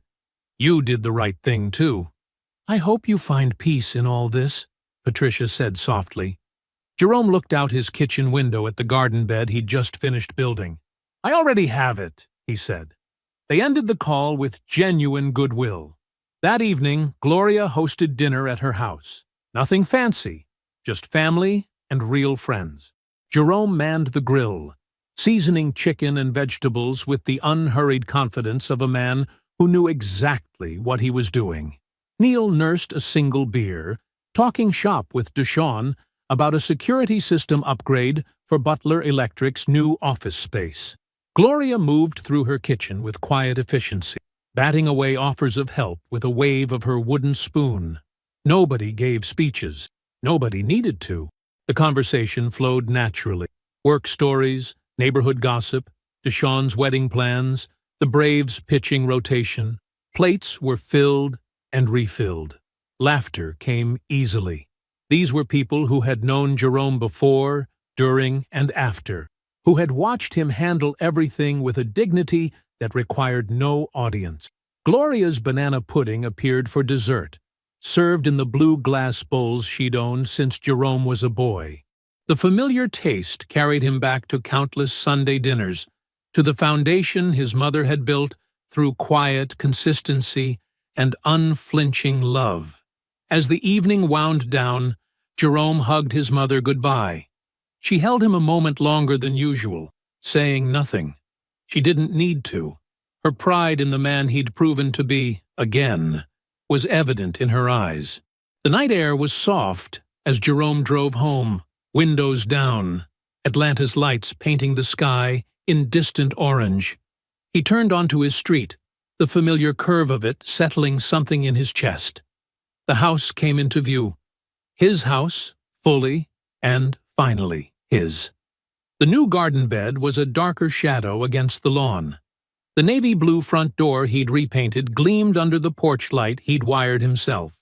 "You did the right thing, too." "I hope you find peace in all this," Patricia said softly. Jerome looked out his kitchen window at the garden bed he'd just finished building. "I already have it," he said. They ended the call with genuine goodwill. That evening, Gloria hosted dinner at her house. Nothing fancy, just family and real friends. Jerome manned the grill, seasoning chicken and vegetables with the unhurried confidence of a man who knew exactly what he was doing. Neil nursed a single beer, talking shop with Deshawn about a security system upgrade for Butler Electric's new office space. Gloria moved through her kitchen with quiet efficiency, batting away offers of help with a wave of her wooden spoon. Nobody gave speeches. Nobody needed to. The conversation flowed naturally. Work stories, neighborhood gossip, Deshawn's wedding plans, the Braves' pitching rotation. Plates were filled and refilled. Laughter came easily. These were people who had known Jerome before, during, and after, who had watched him handle everything with a dignity that required no audience. Gloria's banana pudding appeared for dessert, served in the blue glass bowls she'd owned since Jerome was a boy. The familiar taste carried him back to countless Sunday dinners, to the foundation his mother had built through quiet consistency and unflinching love. As the evening wound down, Jerome hugged his mother goodbye. She held him a moment longer than usual, saying nothing. She didn't need to. Her pride in the man he'd proven to be, again, was evident in her eyes. The night air was soft as Jerome drove home, windows down, Atlanta's lights painting the sky in distant orange. He turned onto his street, the familiar curve of it settling something in his chest. The house came into view. His house, fully and finally his. The new garden bed was a darker shadow against the lawn. The navy blue front door he'd repainted gleamed under the porch light he'd wired himself.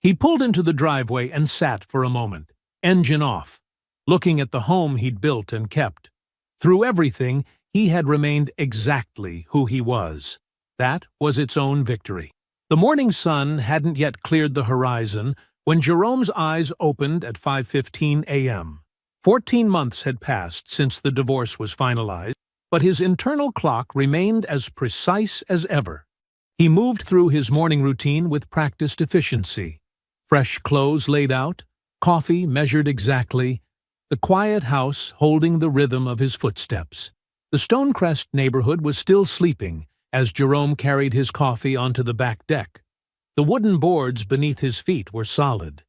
He pulled into the driveway and sat for a moment, engine off, looking at the home he'd built and kept. Through everything, he had remained exactly who he was. That was its own victory. The morning sun hadn't yet cleared the horizon when Jerome's eyes opened at 5:15 a.m. 14 months had passed since the divorce was finalized, but his internal clock remained as precise as ever. He moved through his morning routine with practiced efficiency. Fresh clothes laid out, coffee measured exactly, the quiet house holding the rhythm of his footsteps. The Stonecrest neighborhood was still sleeping as Jerome carried his coffee onto the back deck. The wooden boards beneath his feet were solid.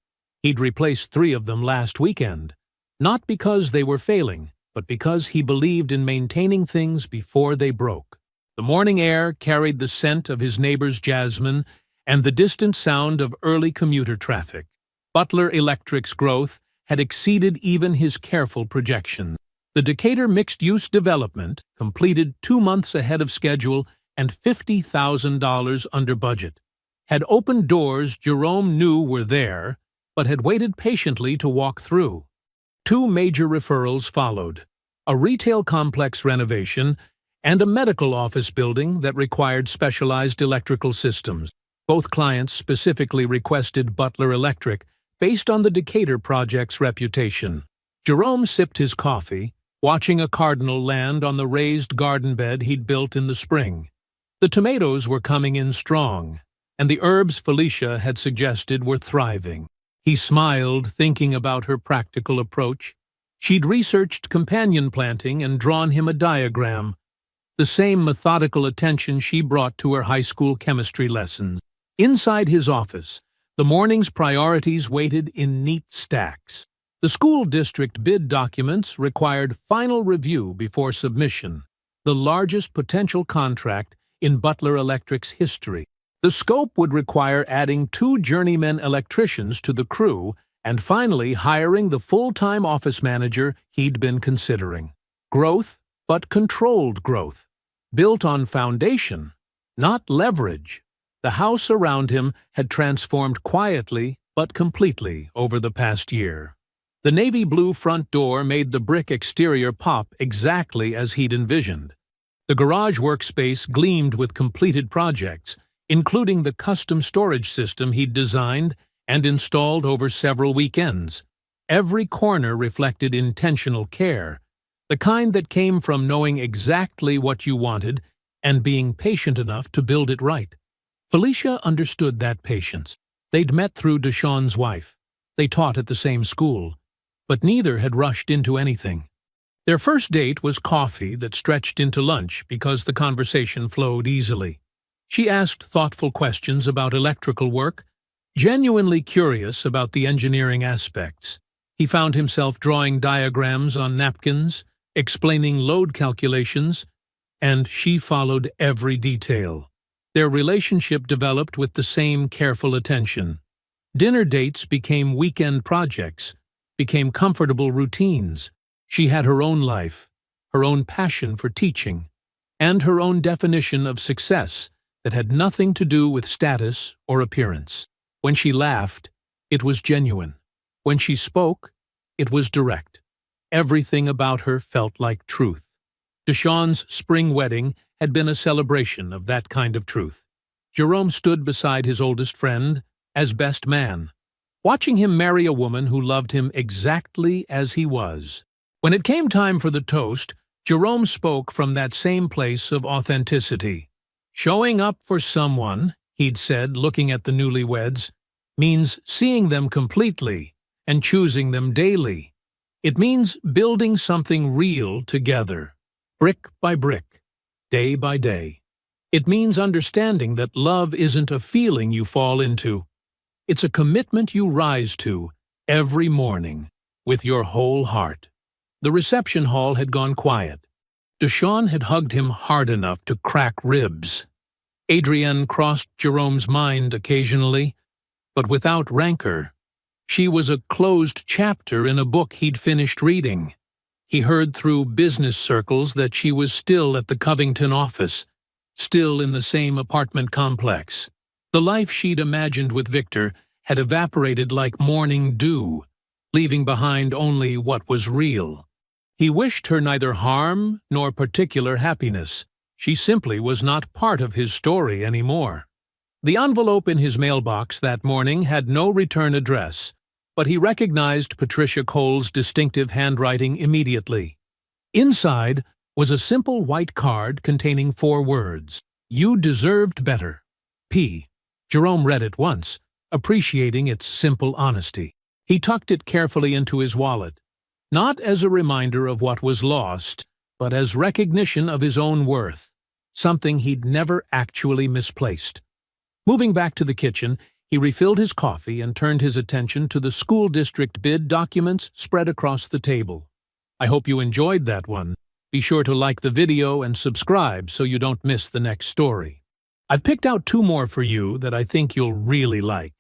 He'd replaced 3 of them last weekend, not because they were failing, but because he believed in maintaining things before they broke. The morning air carried the scent of his neighbor's jasmine and the distant sound of early commuter traffic. Butler Electric's growth had exceeded even his careful projections. The Decatur mixed-use development, completed 2 months ahead of schedule and $50,000 under budget, had opened doors Jerome knew were there, but had waited patiently to walk through. 2 major referrals followed, a retail complex renovation and a medical office building that required specialized electrical systems. Both clients specifically requested Butler Electric based on the Decatur project's reputation. Jerome sipped his coffee, watching a cardinal land on the raised garden bed he'd built in the spring. The tomatoes were coming in strong, and the herbs Felicia had suggested were thriving. He smiled, thinking about her practical approach. She'd researched companion planting and drawn him a diagram, the same methodical attention she brought to her high school chemistry lessons. Inside his office, the morning's priorities waited in neat stacks. The school district bid documents required final review before submission, the largest potential contract in Butler Electric's history. The scope would require adding 2 journeyman electricians to the crew and finally hiring the full-time office manager he'd been considering. Growth, but controlled growth, built on foundation, not leverage. The house around him had transformed quietly but completely over the past year. The navy blue front door made the brick exterior pop exactly as he'd envisioned. The garage workspace gleamed with completed projects, including the custom storage system he'd designed and installed over several weekends. Every corner reflected intentional care, The kind that came from knowing exactly what you wanted and being patient enough to build it right. Felicia understood that patience. They'd met through Deshawn's wife. They taught at the same school, but neither had rushed into anything. Their first date was coffee that stretched into lunch because the conversation flowed easily. She asked thoughtful questions about electrical work, genuinely curious about the engineering aspects. He found himself drawing diagrams on napkins, explaining load calculations, and she followed every detail. Their relationship developed with the same careful attention. Dinner dates became weekend projects, became comfortable routines. She had her own life, her own passion for teaching, and her own definition of success that had nothing to do with status or appearance. When she laughed, it was genuine. When she spoke, it was direct. Everything about her felt like truth. Deshawn's spring wedding had been a celebration of that kind of truth. Jerome stood beside his oldest friend as best man, watching him marry a woman who loved him exactly as he was. When it came time for the toast, Jerome spoke from that same place of authenticity. Showing up for someone, he'd said, looking at the newlyweds, means seeing them completely and choosing them daily. It means building something real together, brick by brick, day by day. It means understanding that love isn't a feeling you fall into. It's a commitment you rise to every morning with your whole heart. The reception hall had gone quiet. Deshawn had hugged him hard enough to crack ribs. Adrienne crossed Jerome's mind occasionally, but without rancor. She was a closed chapter in a book he'd finished reading. He heard through business circles that she was still at the Covington office, still in the same apartment complex. The life she'd imagined with Victor had evaporated like morning dew, leaving behind only what was real. He wished her neither harm nor particular happiness. She simply was not part of his story anymore. The envelope in his mailbox that morning had no return address, but he recognized Patricia Cole's distinctive handwriting immediately. Inside was a simple white card containing 4 words: "You deserved better. P." Jerome read it once, appreciating its simple honesty. He tucked it carefully into his wallet, not as a reminder of what was lost, but as recognition of his own worth, something he'd never actually misplaced. Moving back to the kitchen, he refilled his coffee and turned his attention to the school district bid documents spread across the table. I hope you enjoyed that one. Be sure to like the video and subscribe so you don't miss the next story. I've picked out 2 more for you that I think you'll really like.